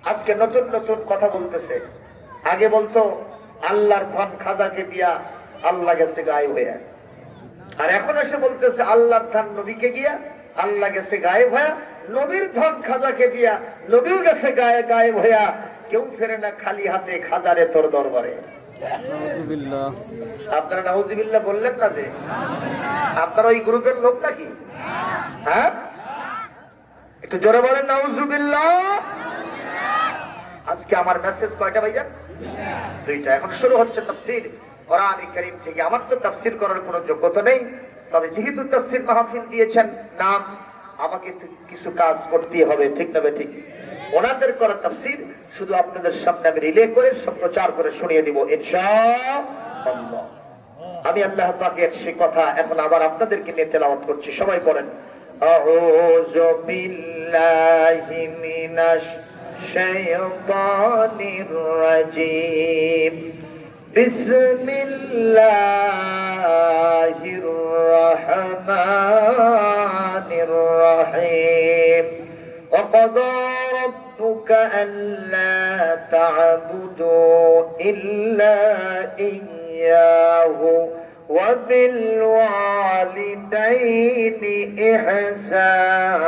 আজকে নতুন নতুন কথা বলতেছে। আগে বলতো আল্লাহর ধন খাজাকে দিয়া আল্লাহ গেছে গায়েব হইয়া, আর এখন এসে বলতেছে আল্লাহর ধন নবীকে গিয়া আল্লাহ গেছে গায়েব হইয়া, নবীর ধন খাজাকে দিয়া নবীও গেছে গায়েব হইয়া, কেউ ফেরে না খালি হাতে খাজারে তোর দরবারে। আপনারা নাউজুবিল্লাহ বললেন না যে? আপনারা ওই গ্রুপের লোক নাকি? হ্যাঁ, একটু জোরে বলেন নাউজুবিল্লাহ। আজকে আমার মেসেজ কয়টা ভাইজান? দুইটা। এখন শুরু হচ্ছে তাফসীর কোরআন কারীম থেকে। আমার তো তাফসীর করার কোনো যোগ্যতা নেই, তবে যেহেতু তাফসীর মাহফিল দিয়েছেন নাম, আমাকে কিছু কাজ করতে হবে, ঠিক না ঠিক? ওনাদের করা তাফসীর শুধু আপনাদের সামনে আমি রিলে করে সম্প্রচার করে শুনিয়ে দিব ইনশাআল্লাহ। আমি আল্লাহ পাকের সেই কথা এখন আবার আপনাদেরকে নিয়ে তেলাওয়াত করছি। সবাই পড়েন আউযু বিল্লাহি মিনাশ শাইতানির রাজীম বিসমিল্লাহির রাহমানির রহিম وقضى ربك ألا تعبدوا إلا إياه وبالوالدين إحسانا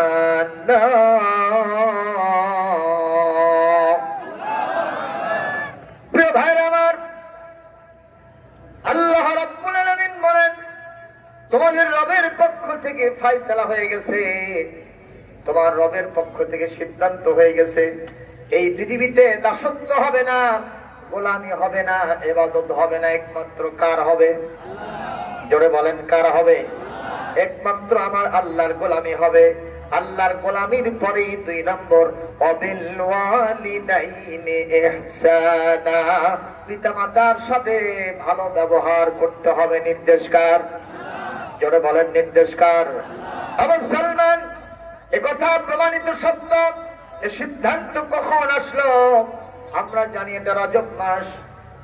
প্রিয় ভাইরা আমার, আল্লাহ রাব্বুল আলামিন বলেন তোমাদের রবের পক্ষ থেকে ফয়সালা হয়ে গেছে, তোমার রবের পক্ষ থেকে সিদ্ধান্ত হয়ে গেছে, এই পৃথিবীতে দাসত্ব হবে না, গোলামি হবে না, ইবাদত হবে না, একমাত্র কার হবে? জোরে বলেন কার হবে? একমাত্র আমার আল্লাহর গোলামি হবে। আল্লাহর গোলামির পরেই 2 নম্বর ওয়াবিল ওয়ালিদাইনি ইহসানা, পিতামাতার সাথে ভালো ব্যবহার করতে হবে। নির্দেশকার? জোরে বলেন নির্দেশকার? আবু সালমান একথা প্রমাণিত সত্য। এই সিদ্ধান্ত কখন আসলো? আমরা জানি এটা রজব মাস,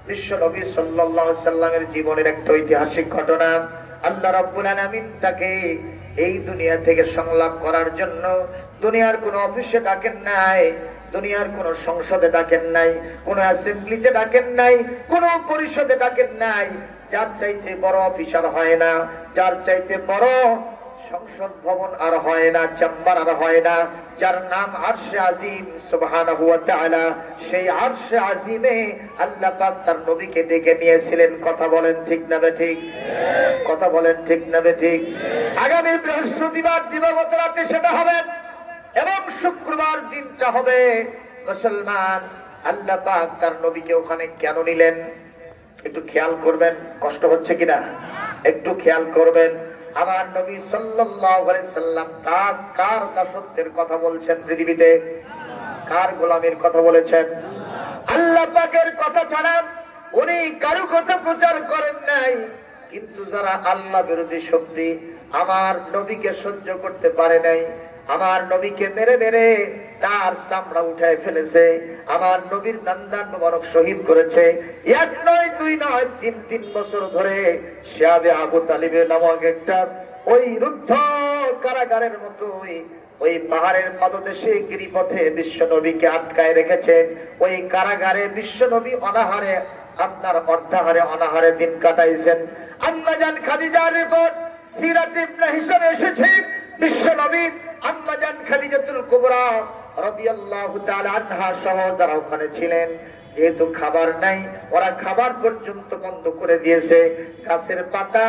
বিশ্ব নবী সাল্লাল্লাহু আলাইহি সাল্লামের জীবনের একটা ঐতিহাসিক ঘটনা। আল্লাহ রাব্বুল আলামিন তাকে এই দুনিয়া থেকে সংলাপ করার জন্য দুনিয়ার কোন অফিসে ডাকেন নাই, দুনিয়ার কোন সংসদে ডাকেন নাই, কোন অ্যাসেম্বলিতে ডাকেন নাই, কোন পরিষদে ডাকেন নাই। যার চাইতে বড় অফিসার হয় না, যার চাইতে বড় সংসদ ভবন আর হয় না, চেম্বার আর হয় না, যার নাম আরশে আজিম সুবহানাহু ওয়া তাআলা, সেই আরশে আজিমে আল্লাহ পাক তার নবীকে ডেকে নিয়েছিলেন। কথা বলেন ঠিক না ঠিক? কথা বলেন ঠিক না ঠিক? আগামী বৃহস্পতিবার দিবাগত রাতে সেটা হবে এবং শুক্রবার দিনটা হবে। মুসলমান, আল্লাহ পাক তার নবীকে ওখানে কেন নিলেন একটু খেয়াল করবেন। কষ্ট হচ্ছে কিনা একটু খেয়াল করবেন। আমার নবী সাল্লাল্লাহু আলাইহি সাল্লাম কার দাসত্বের কথা বলছেন পৃথিবীতে? কার গোলামির কথা বলেছেন? আল্লাহ পাকের কথা ছাড়া উনি কারো কথা প্রচার করেন নাই। কিন্তু যারা আল্লাহ বিরোধী শক্তি আমার নবীকে সহ্য করতে পারে নাই, আমার নবীকে মেরে মেরে তার চামড়া উঠায় ফেলেছে, আমার নবীর দান্দান মোবারক শহীদ করেছে, 1 নয় 2 নয় 3 বছর ধরে শিয়াবে আবু তালিবে নামক একটা ওই রুদ্ধ কারাগারের মতোই ওই পাহাড়ের পাদদেশে গিরিপথে বিশ্ব নবীকে আটকায় রেখেছেন। ওই কারাগারে বিশ্ব নবী অনাহারে, আপনার অর্ধাহারে অনাহারে দিন কাটাইছেন। আম্মা জান খাদিজার রিপোর্ট সিরাত ইবনে হিশাম এসেছে, বিশ্ব নবী আম্মা জান খাদিজাতুল কুবরা রাদিয়াল্লাহু তাআলা আনহা সহ যারা ওখানে ছিলেন, যেহেতু খাবার নাই, ওরা খাবার পর্যন্ত বন্ধ করে দিয়েছে। গাছের পাতা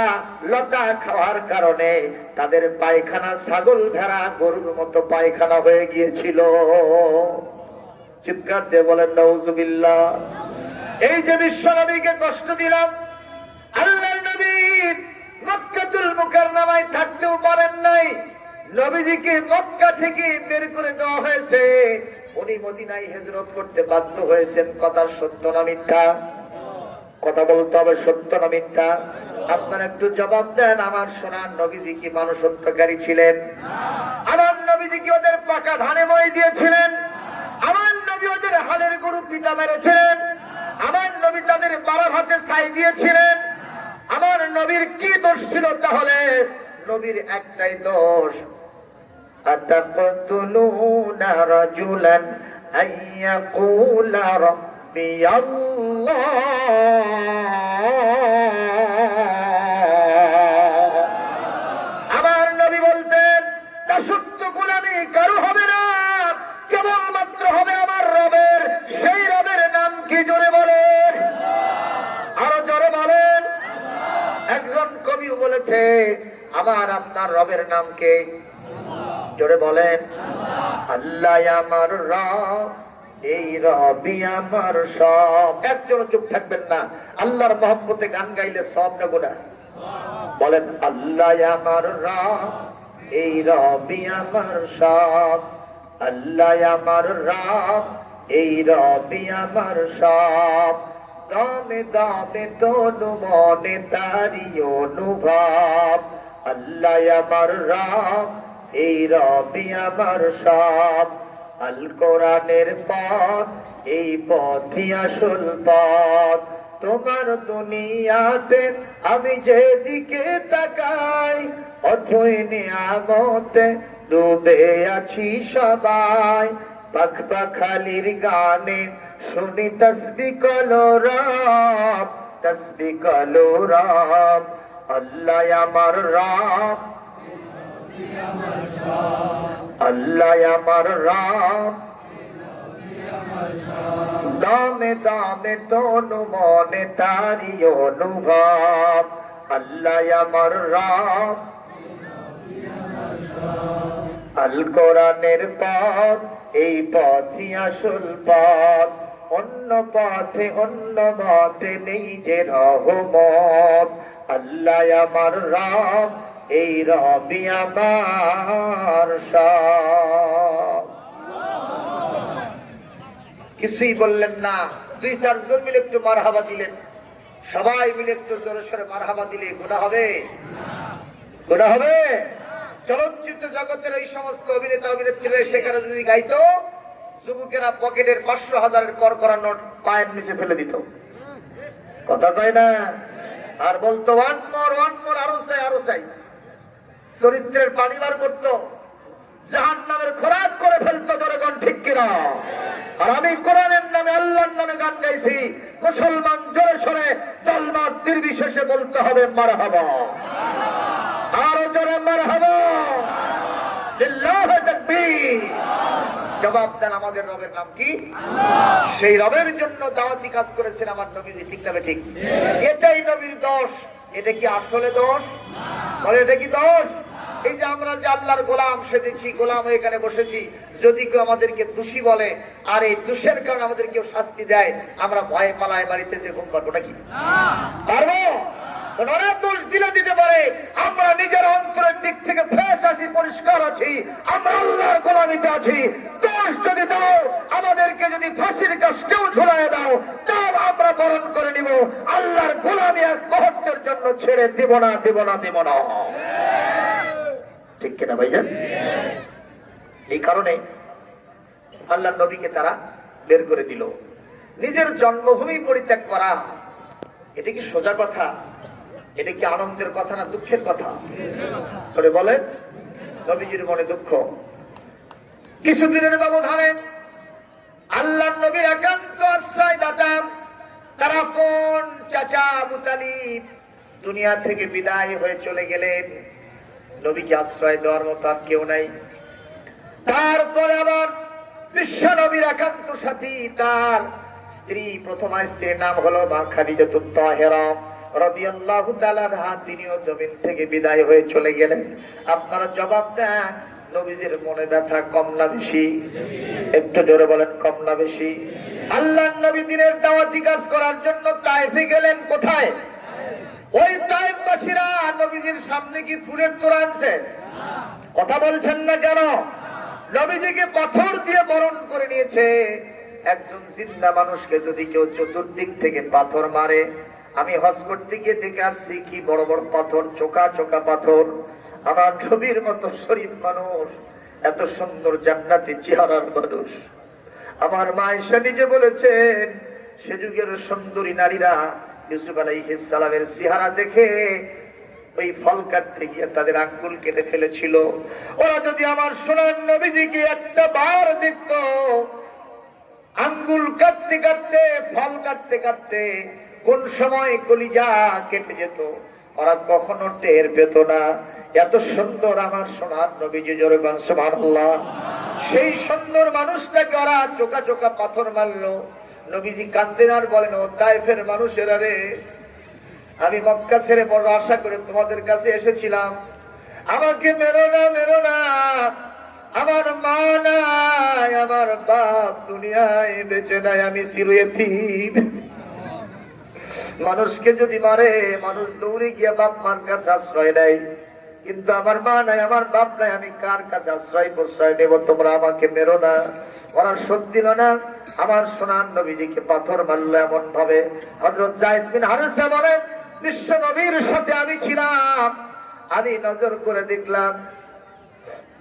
লতা খাওয়ার কারণে তাদের পায়খানা ছাগল ভেড়া গরুর মতো পায়খানা হয়ে গিয়েছিল। চিৎকার দিয়ে বলেন নাউজুবিল্লাহ। এই যে বিশ্ব নবীকে কষ্ট দিলাম, আল্লাহর নবী মক্কাতুল মুকাররমায় থাকতেও পারেন নাই, নবীজিকে মক্কা থেকে বের করে দেওয়া হয়েছে, উনি মদিনায় হিজরত করতে বাধ্য হয়েছেন। কথা সত্য না মিথ্যা? কথা বলতে হবে, সত্য না মিথ্যা? আপনারা একটু জবাব দেন। আমার সোনার নবীজি কি মানুষ হত্যাকারী ছিলেন? আমার নবীজি কি ওদের পাকা ধানে মই দিয়েছিলেন? আমার নবী ওদের হালের গরু পিটা মেরেছিলেন? আমার নবী তাদের বারা ভাতে ছাই দিয়েছিলেন? আমার নবীর কি দোষ ছিল? তাহলে নবীর একটাই দোষ, আতাকতুলুনা রাজুলান আইয়াকুলা রাব্বিয়াল্লাহ। আমার নবী বলতেন দাসত্ব গোলামি কারো হবে না, কেবলমাত্র হবে আমার রবের। সেই রবের নাম কি জোরে বলেন, আরো জোরে বলেন। একজন কবিও বলেছে আমার আপনার রবের নাম কে, জোরে বলেন। আল্লাহ আমার রব, এই রবি আমার সব। একজন চুপ থাকবেন না। আল্লাহর মহব্বতে গান গাইলে সব না গুনাহ? বলেন আল্লাহ আমার রব, এই রবি আমার সব। আল্লাহ আমার রব, এই রবি আমার সব। দমে দমে তনু মনে তারি অনুভব। আল্লাহ আমার রব, এই রবি আমার সব। আল কোরআনের পথ, এই পথই আসল পথ। তোমার দুনিয়াতে আমি যেদিকে তাকাই, অথই নিয়ামতে ডুবে আছি সবাই। পাখ পাখালির গানে শুনি তসবিহ কলো রব, তসবিহ কলো রব। আল্লাহ আমার রব, আল্লাহ আমার রব। দামে দামে তনু মনে তারি অনুভব। আল্লাহ আমার রব, আল কোরআনের পথ, এই পথই আসল পথ। অন্য পথে অন্য মতে নেই যে রহমত। আল্লাহ আমার রব, এই রবি আমার সব। কিছুই বললেন না, দুই চারজন মিলে একটু মারহাবা দিলেন। সবাই মিলে একটু জোরে সোরে মারহাবা দিলে গুনাহ হবে? গুনাহ হবে? চলচ্চিত্র জগতের এই সমস্ত অভিনেতা অভিনেত্রীরা সেখানে যদি গাইতো, যুবকেরা পকেটের 500,000-এর করকরা নোট পায়ের নিচে ফেলে দিত। কথা কয় না? আর বলতো ওয়ান মোর, আরো চাই, আরো চাই। চরিত্রের পানি বার করতো, জাহান্নামের খোরাক করে ফেলতো। জনগণ ঠিক কিনা? আর আমি কোরআনের নামে আল্লাহর নামে গান গাইছি। মুসলমান জোরে সরে দলমত নির্বিশেষে বলতে হবে মারহাবা, আরো জোরে মারহাবা, লিল্লাহি তাকবীর। জবাব দেন আমাদের রবের নাম কি? সেই রবের জন্য দাওয়াতি কাজ করেছেন আমার নবীজি, ঠিক না ঠিক? এটাই নবীর দোষ। এটা কি আসলে দোষ? বলে এটা কি দোষ? এই যে আমরা যে আল্লাহর গোলাম সেজেছি, গোলাম এখানে বসেছি, যদি কেউ আমাদেরকে দোষী বলে আর এই দোষের কারণে আমাদের কেউ শাস্তি দেয়, আমরা ভয়ে পালায় বাড়িতে যে ঘুম পারবো নাকি? পারবো? দোষ দিলে দিতে পারে। আমরা নিজের অন্তরের দিক থেকে ফ্রেশ আছি, পরিষ্কার আছি, আমরা আল্লাহর গোলামিতে আছি। দোষ যদি দাও, আমাদেরকে যদি ফাঁসির কাস্টেও ঝুলায় দাও, তাও আমরা বরণ করে নিব। আল্লাহর গোলামি এক মুহূর্তের জন্য ছেড়ে দিব না, দিব না, দিব না। ঠিক কিনা ভাইজান? এই কারণে আল্লাহর নবীকে তারা বের করে দিল। নিজের জন্মভূমি পরিত্যাগ করা, এটা কি সোজা কথা? এটা কি আনন্দের কথা না দুঃখের কথা? ধরে বলেন। নবীজির মনে দুঃখ। কিছুদিনের ব্যবধানে আল্লাহর নবীর একান্ত আশ্রয় দাতা, তারা কোন চাচা আবু তালিব দুনিয়া থেকে বিদায় হয়ে চলে গেলেন। নবীকে আশ্রয় দেওয়ার মতো আর কেউ নাই। তারপরে আবার বিশ্ব নবীর একান্ত সাথী, তার স্ত্রী, প্রথমা স্ত্রীর নাম হলো মা খাদিজাতুত তাহেরা রাদিয়াল্লাহু তাআলা আনহা, তিনিও জমিন থেকে বিদায় হয়ে চলে গেলেন। আপনারা জবাব দেন, নবীজির মনে ব্যথা কম না বেশি? একটু জোরে বলেন, কম না বেশি? আল্লাহর নবী দিনের দাওয়াতি কাজ করার জন্য তায়েফে গেলেন। কোথায়? ওই তায়েফবাসীরা নবীজির সামনে কি ফুলের তোড়া আনছে? কথা বলছেন না কেন? নবীজিকে পাথর দিয়ে বরণ করে নিয়েছে। একজন জিন্দা মানুষকে যদি কেউ চতুর্দিক থেকে পাথর মারে, আমি হজ করতে গিয়ে দেখে আসছি কি বড় বড় পাথর, চোকা চোকা পাথর। আমার নবীর মতো শরীফ মানুষ, এত সুন্দর জান্নাতি চেহারার মানুষ। আমার মা আয়েশা নিজে বলেছেন, সে যুগের সুন্দরী নারীরা ইউসুফ আলাইহিস সালামের চেহারা দেখে ওই ফল কাটতে গিয়ে তাদের আঙ্গুল কেটে ফেলেছিল। ওরা যদি আমার সোনার নবীজিকে একটা বার দেখত, আঙ্গুল কাটতে কাটতে, ফল কাটতে কাটতে কোন সময় কলিজা কেটে যেত ওরা কখনো টের পেত না। এত সুন্দর আমার সোনার নবীজি, জোরে বলেন সুবহানাল্লাহ। সেই সুন্দর মানুষটাকে ওরা চোকা চোকা পাথর মারলো। নবীজি কাঁদতেন আর বলেন, ও তায়েফের মানুষেরা রে, আমি মক্কা ছেড়ে বড় আশা করে তোমাদের কাছে এসেছিলাম, আমাকে মেরো না, মেরো না। আমার মা নাই, আমার বাপ দুনিয়ায় বেঁচে নাই, আমি চিরয়তীম। মানুষকে যদি মারে, মানুষ দৌড়ে গিয়ে বাপ মার কাছে আশ্রয় নেয়, কিন্তু আমার মা নাই, আমার বাপ নাই, আমি কার কাছে আশ্রয় প্রশ্রয় নেব? তোমরা আমাকে মেরো না। ওরা শোধ দিল না, আমার সোনার নবীজিকে পাথর মারলো এমন ভাবে। হযরত যায়েদ বিন হারেসা বলেন, বিশ্ব নবীর সাথে আমি ছিলাম, আমি নজর করে দেখলাম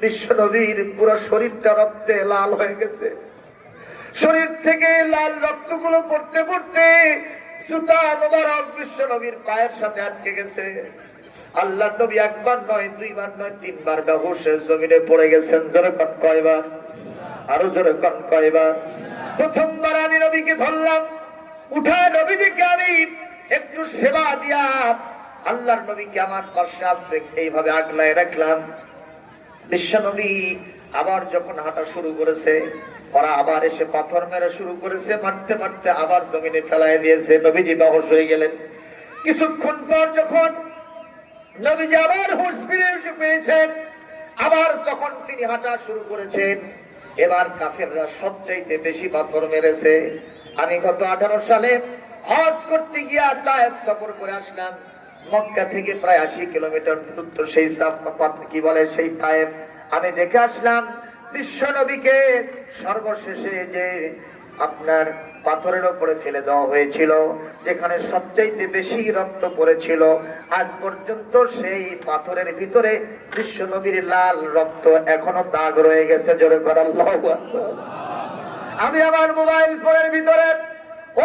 বিশ্ব নবীর পুরো শরীরটা রক্তে লাল হয়ে গেছে। শরীর থেকে লাল রক্তগুলো পড়তে পড়তে জুতা মোবারক বিশ্ব নবীর পায়ের সাথে আটকে গেছে। আল্লাহর নবী একবার নয়, দুইবার নয়, তিনবার বেহুশের জমিনে পড়ে গেছেন। জোরে কোন কয়বার? আরো জোরে কোন কয়বার? প্রথমবার আমি নবীকে ধরলাম, উঠায় নবীজিকে আমি একটু সেবা দিয়া আল্লাহর নবীকে আমার পাশে আসছে এইভাবে আগলায় রাখলাম। বিশ্ব নবী আবার যখন হাঁটা শুরু করেছে, ওরা আবার এসে পাথর মেরে শুরু করেছে, মারতে মারতে আবার জমিনে ফেলায় দিয়েছে। নবীজি বেহুশ হয়ে গেলেন। কিছুক্ষণ পর যখন নবীজি আবার হুঁশ ফিরে পেয়েছেন, আবার তখন তিনি হাঁটা শুরু করেছেন। এবার কাফেররা সবচাইতে বেশি পাথর মেরেছে। আমি গত 18 সালে হজ করতে গিয়া তায়েফ সফর করে আসলাম। মক্কা থেকে প্রায় 80 কিলোমিটার দূরত্ব সেই কি বলে সেই তায়েফ। আমি দেখে আসলাম বিশ্ব নবীকে সর্বশেষে যে আপনার পাথরের উপরে ফেলে দেওয়া হয়েছিল, যেখানে সবচাইতে বেশি রক্ত পড়েছিল, আজ পর্যন্ত সেই পাথরের ভিতরে বিশ্ব নবীর লাল রক্ত এখনো দাগ রয়ে গেছে। জোরে করে আল্লাহু আকবার। আমি আমার মোবাইল ফোনের ভিতরে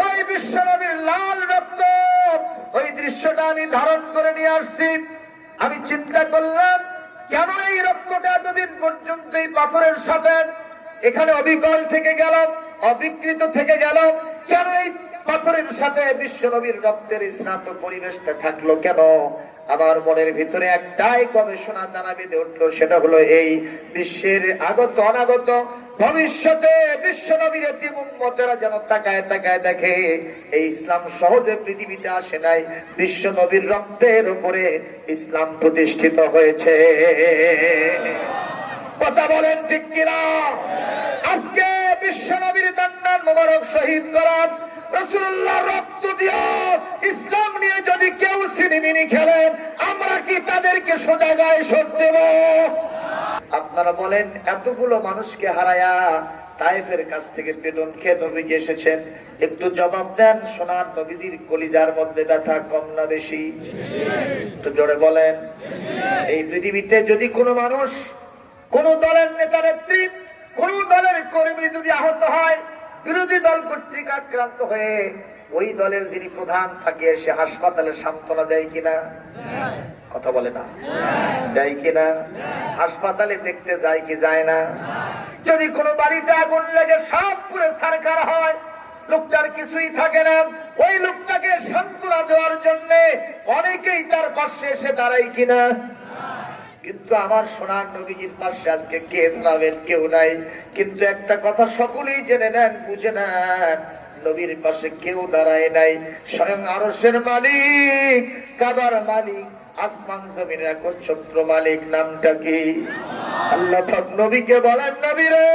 ওই বিশ্ব নবীর লাল রক্ত, ওই দৃশ্যটা আমি ধারণ করে নিয়ে আসছি। আমি চিন্তা করলাম, কেন এই রক্তটা এতদিন পর্যন্ত এই পাথরের সাথে এখানে অবিকল থেকে গেল, অবিকৃত থেকে গেল? কেন এই পাথরের সাথে বিশ্ব নবীর রক্তের স্নাত পরিবেশটা থাকলো কেন? আমার মনের ভিতরে একটাই গবেষণা জানা বেঁধে উঠলো, সেটা হলো এই বিশ্বের আগত অনাগত ভবিষ্যতে বিশ্ব নবীর এতিম উম্মতেরা যেন তাকায় তাকায় দেখে এই ইসলাম সহজে পৃথিবীতে আসে নাই, বিশ্ব নবীর রক্তের উপরে ইসলাম প্রতিষ্ঠিত হয়েছে। কথা বলেন ঠিক কিনা? আজকে বিশ্ব নবীর জান্নাত মোবারক শহীদ করার রাসূলুল্লাহর রক্ত দিয়ে ইসলাম নিয়ে যদি কেউ সিনেমিনি খেলেন, আমরা কি তাদেরকে সোজা গায়ে শোধ দেব? আপনারা বলেন, এতগুলো মানুষকে হারায়া তায়েফের কাছ থেকে পেটন খেয়ে নবীজি এসেছেন, একটু জবাব দেন, সোনার নবীজির কলিজার মধ্যে ব্যথা কম না বেশি? একটু জোরে বলেন। এই পৃথিবীতে যদি কোনো মানুষ, কোন দলের নেতা নেত্রী, কোন দলের কর্মী যদি আহত হয়, বিরোধী দল কর্তৃক আক্রান্ত হয়ে ওই দলের যিনি প্রধান থাকে সে হাসপাতালে সান্ত্বনা দেয় কিনা? কথা বলে না, যায় কিনা? হাসপাতালে দেখতে যায় কি যায় না? যদি কোনো বাড়িতে আগুন লেগে সব পুরো ছারখার হয়, লোকটার কিছুই থাকে না, ওই লোকটাকে সান্ত্বনা দেওয়ার জন্য অনেকেই তার পাশে এসে দাঁড়ায় কিনা? কিন্তু আমার সোনার নবীজির পাশে আজকে কে দাঁড়াবেন? কেউ নাই। কিন্তু একটা কথা সকলেই জেনে নেন, বুঝে নেন, নবীর পাশে কেউ দাঁড়ায় নাই। স্বয়ং আরশের মালিক, কাবার মালিক, আসমান জমিনের একচ্ছত্র মালিক, নামটা কি? আল্লাহ পাক নবীকে বলেন, নবী রে,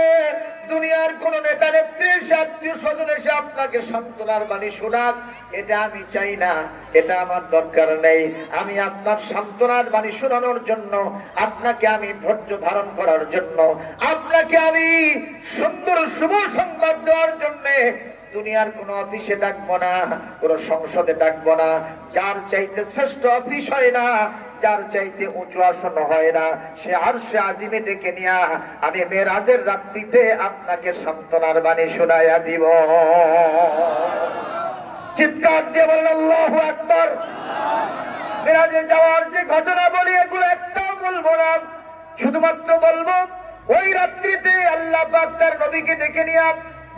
দুনিয়ার কোন নেতা নেত্রী, আত্মীয় স্বজন এসে আপনাকে সান্ত্বনার বাণী শোনাক, এটা আমি চাই না, এটা আমার দরকার নেই। আমি আপনার সান্ত্বনার বাণী শোনানোর জন্য, আপনাকে আমি ধৈর্য ধারণ করার জন্য, আপনাকে আমি সুন্দর শুভ সংবাদ দেওয়ার জন্য দুনিয়ার কোন অফিসে ডাকবো না, কোন সংসদে ডাকবো না। যার চাইতে শ্রেষ্ঠ অফিস হয় না, যার চাইতে উঁচু আসন হয় না, সে আরশে আজিমে ডেকে নিয়া আমি মেরাজের রাত্রিতে আপনাকে সান্ত্বনার বাণী শোনাইয়া দিব। চিৎকার দিয়ে বলেন আল্লাহু আকবার। মিরাজে যাওয়ার যে ঘটনা বলি এগুলো একটাও বলবো না, শুধুমাত্র বলবো ওই রাত্রিতে আল্লাহ পাক তার নবীকে ডেকে নিয়ে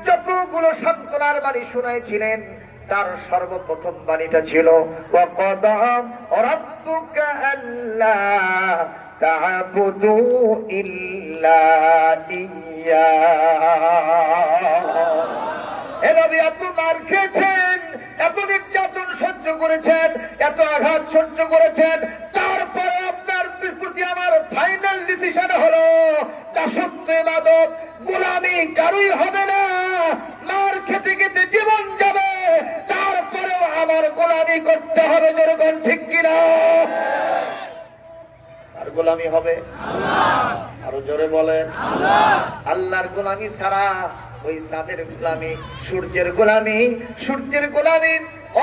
যতগুলো সান্ত্বনার বাণী শুনাইছিলেন তার সর্বপ্রথম বাণীটা ছিল ওয়াকাদা রাব্বুকা আল্লা তা'বুদু ইল্লা ইয়্যা। এ নবী এত মার খেয়েছেন, এত নির্যাতন সহ্য করেছেন, এত আঘাত সহ্য করেছেন, তারপরে আপনার প্রতি আমার ফাইনাল ডিসিশন হলো দাসত্ব ইবাদত গোলামি কারোই হবে না। মার খেতে খেতে জীবন যাবে, তারপরেও আমার গোলামি করতে হবে। যেরকম ঠিক কিনা? আর গোলামি হবে আরো জোরে বলেন আল্লাহর গোলামি ছাড়া ওই চাঁদের গোলামি, সূর্যের গোলামি, সূর্যের গোলামি,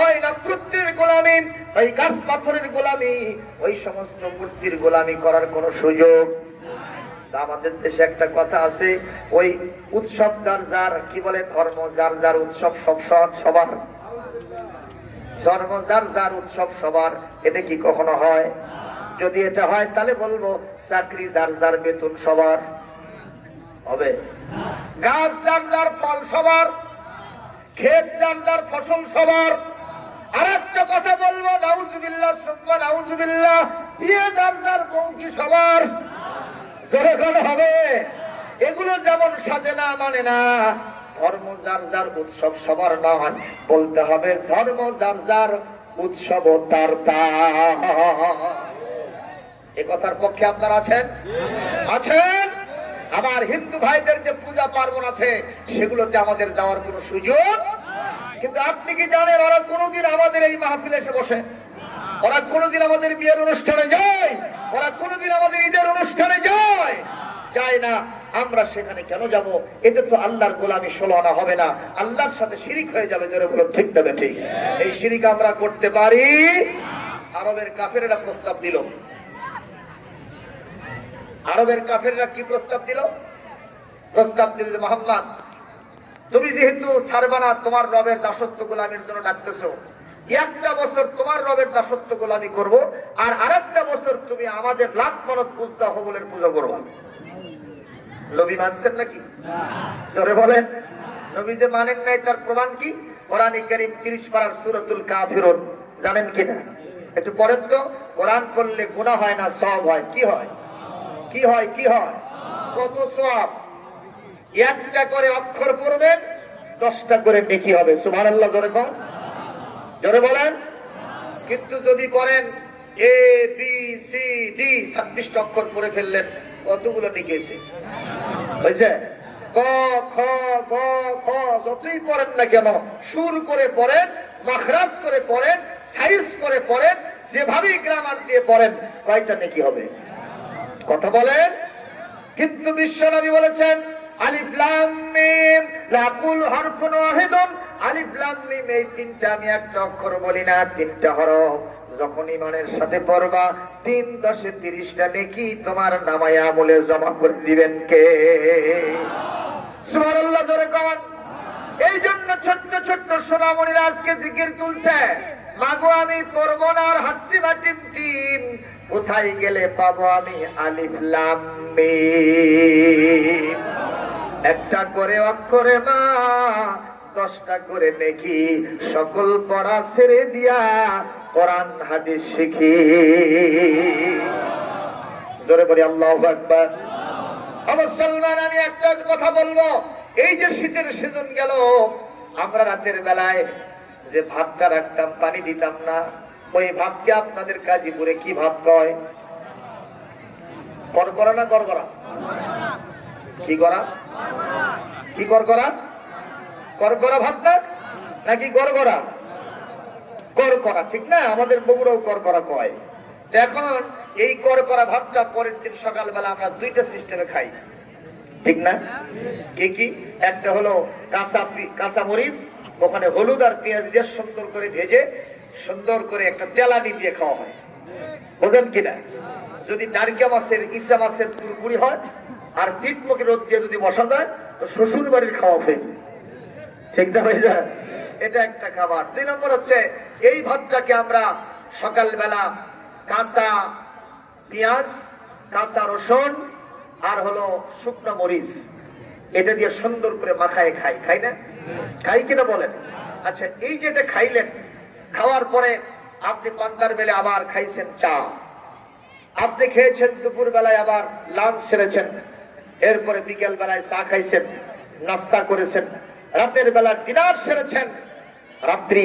ওই নক্ষত্রের গোলামি, ওই গাছ পাথরের গোলামি, ওই সমস্ত মূর্তির গোলামি করার কোন সুযোগ। আমাদের দেশে একটা কথা আছে, ওই উৎসব যার যার, কি বলে, ধর্ম যার যার, উৎসব সব সবার, ধর্ম যার যার, উৎসব সবার। এটা কি কখনো হয়? যদি এটা হয় তাহলে বলবো চাকরি যার যার, বেতন সবার হবে, গাছ যার যার, ফল সবার, ক্ষেত যার যার, ফসল সবার। আর একটা কথা বলবো, নাউজুবিল্লাহ সুম্মা নাউজুবিল্লাহ, বিয়ে যার যার, বউ কি সবার? জোরে কোন হবে? এগুলো যেমন সাজে না মানে না। ধর্ম যার যার, উৎসব সবার নয়, বলতে হবে ধর্ম যার যার, উৎসব তার তার। এ কথার পক্ষে আপনারা আছেন? আছেন? আমার হিন্দু ভাইদের যে পূজা পার্বণ আছে সেগুলোতে আমাদের যাওয়ার কোনো সুযোগ। কিন্তু আপনি কি জানেন ওরা কোনোদিন আমাদের এই মাহফিলে এসে বসে? ওরা কোনোদিন আমাদের বিয়ের অনুষ্ঠানে যায়? ওরা কোনোদিন আমাদের ঈদের অনুষ্ঠানে যায়? যায় না। আমরা সেখানে কেন যাব? এতে তো আল্লাহর গোলামি ষোলো আনা হবে না, আল্লাহর সাথে শিরিক হয়ে যাবে। জোরে বলো ঠিক না বেঠিক? এই শিরিক আমরা করতে পারি। আরবের কাফেররা প্রস্তাব দিল, আরবের কাফেররা কি প্রস্তাব দিল? প্রস্তাব দিল যে মুহাম্মদ, তুমি যেহেতু ছাড়বানা তোমার রবের দাসত্ব গোলামির জন্য ডাকতেছো, একটা বছর তোমার রবের দাসত্ব গোলামি করব, আর আরেকটা বছর তুমি আমাদের লাখ মানত পূজা হবলের পূজা করবা। নবী মানছেন নাকি? জোরে বলেন। নবী যে মানেন নাই তার প্রমাণ কি? কোরআনে কারীম 30 পারার সূরাতুল কাফিরুন জানেন কিনা? একটু পড়েন তো। কোরআন পড়লে গুনাহ হয় না, সওয়াব হয়। কি হয়? কি হয়? কি হয়? কত সওয়াব! একটা করে অক্ষর পড়বেন 10টা করে নেকি হবে। সুবহানাল্লাহ। জোরে কোন, জোরে বলেন। কিন্তু যদি পড়েন এ বি সি ডি 26টা অক্ষর পড়ে ফেললেন, কতগুলো নেকি হয়েছে? হয়েছে? ক খ গ খ যতই পড়েন না কেন, সুর করে পড়েন, মাখরাজ করে পড়েন, সাইজ করে পড়েন, যেভাবে গ্রামার দিয়ে পড়েন, কয়টা নেকি হবে? কথা বলেন। কিন্তু বিশ্বনবী বলেছেন আলিফ লাম মিম লাকুল হরফুন ওয়াহিদুন। আলিফ লাম মিম এই তিনটা আমি একটা অক্ষর বলি না, তিনটা হরফ। যখন ঈমানের সাথে পড়বা 3 × 10 = 30টা নেকি তোমার নামায়ে আমলে জমা করে দিবেন কে? সুবহানাল্লাহ। জোরে কোন। এই জন্য ছোট্ট ছোট্ট সোনামণিরা আজকে জিকির তুলছে, মাগো আমি পড়বো না আর হাট্টি মাটিম টিম, কোথায় গেলে পাবো আমি আলিফ লাম মিম। একটা করে অক্ষরে মা 10টা করে নেকি, সকল পড়া ছেড়ে দিয়া কোরআন হাদিস শিখি। জোরে বলি আল্লাহু আকবার। মুসলমান, আমি একটা কথা বলবো, এই যে শীতের সিজন গেল, আমরা রাতের বেলায় যে ভাতটা রাখতাম, পানি দিতাম না, ওই ভাতকে আপনাদের গাজীপুরে কি ভাত কয়? করকরা না গড়গড়া? কি করা? কি করকরা? করকরা ভাত না নাকি গড়গড়া? করকরা, ঠিক না? আমাদের বগুড়াও করকরা কয়। এখন এই করকরা ভাতটা পরের দিন সকালবেলা আমরা 2টা সিস্টেমে খাই, ঠিক না? কি কি? একটা হলো কাঁচা মরিচ, ওখানে হলুদ আর পেঁয়াজ দিয়ে সুন্দর করে ভেজে সুন্দর করে একটা তেলানি দিয়ে খাওয়া হয়, বোঝেন কিনা? যদি নারকেল মাছের, ইসা মাছের পুরপুরি হয়, আর পিঠ মুখে রোদ দিয়ে যদি বসা যায়, তো শ্বশুর বাড়ির খাওয়া ফেল, ঠিক না ভাই? এটা একটা খাবার। 2 নম্বর হচ্ছে এই ভাতটাকে আমরা সকালবেলা কাঁচা পেঁয়াজ, কাঁচা রসুন আর হলো শুকনো মরিচ, এটা দিয়ে সুন্দর করে মাখায় খাই, খাই না? খাই কিনা বলেন? আচ্ছা, এই যেটা খাইলেন, খাওয়ার পরে আপনি পান্তার বেলে আবার খাইছেন চা, আপনি খেয়েছেন দুপুর বেলায় আবার লাঞ্চ সেরেছেন, এরপরে বিকেল বেলায় চা খাইছেন, নাস্তা করেছেন, রাতের বেলা ডিনার সেরেছেন। রাত্রি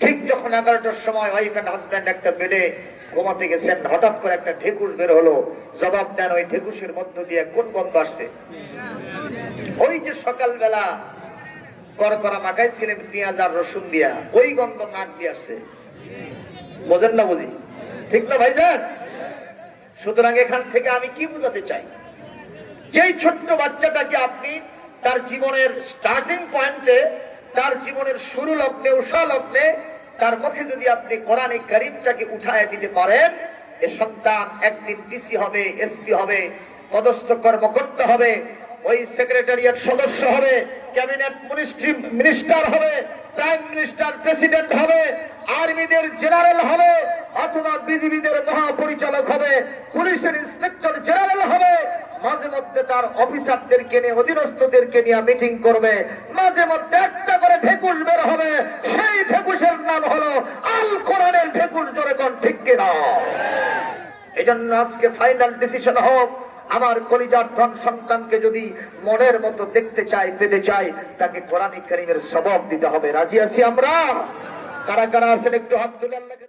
ঠিক যখন 11টার সময় ওয়াইফ এন্ড হাজব্যান্ড একটা বেডে ঘুমাতে গেছেন, হঠাৎ করে একটা ঢেকুশ বের হলো। জবাব দেন, ওই ঢেকুশের মধ্য দিয়ে কোন গন্ধ আসছে? ওই যে সকালবেলা করকরা মাখাইছিলেন পেঁয়াজ আর রসুন দিয়া, ওই গন্ধ নাক দিয়ে আসছে। বোঝেন না? বুঝি, ঠিক না ভাইজান? সুতরাং এখান থেকে আমি কি বোঝাতে চাই, যেই ছোট্ট বাচ্চাটাকে আপনি তার জীবনের স্টার্টিং পয়েন্টে, তার জীবনের শুরু লগ্নে, উষা লগ্নে তার মুখে যদি আপনি কোরআনে কারীমটাকে উঠায় দিতে পারেন, এ সন্তান একদিন ডিসি হবে, এসপি হবে, পদস্থ কর্মকর্তা হবে, ওই সেক্রেটারিয়েট সদস্য হবে, ক্যাবিনেট মিনিস্টার হবে, প্রাইম মিনিস্টার, প্রেসিডেন্ট হবে, আর্মিদের জেনারেল হবে, অথবা বিজিবিদের মহাপরিচালক হবে, পুলিশের ইন্সপেক্টর জেনারেল হবে। মাঝে মধ্যে তার অফিসারদেরকে নিয়ে, অধীনস্থদেরকে নিয়ে মিটিং করবে, মাঝে মধ্যে একটা করে ঢেকুশ বের হবে, সেই ঢেকুশের নাম হলো আল কোরআনের ঢেকুশ। জোরে কোন ঠিক কিনা? এই জন্য আজকে ফাইনাল ডিসিশন হোক, আমার কলিজার ধন সন্তানকে যদি মনের মতো দেখতে চাই, পেতে চাই, তাকে কোরআন কারীমের সবক দিতে হবে। রাজি আছি আমরা? কারা কারা আছেন একটু হাত তুলে আল্লাহকে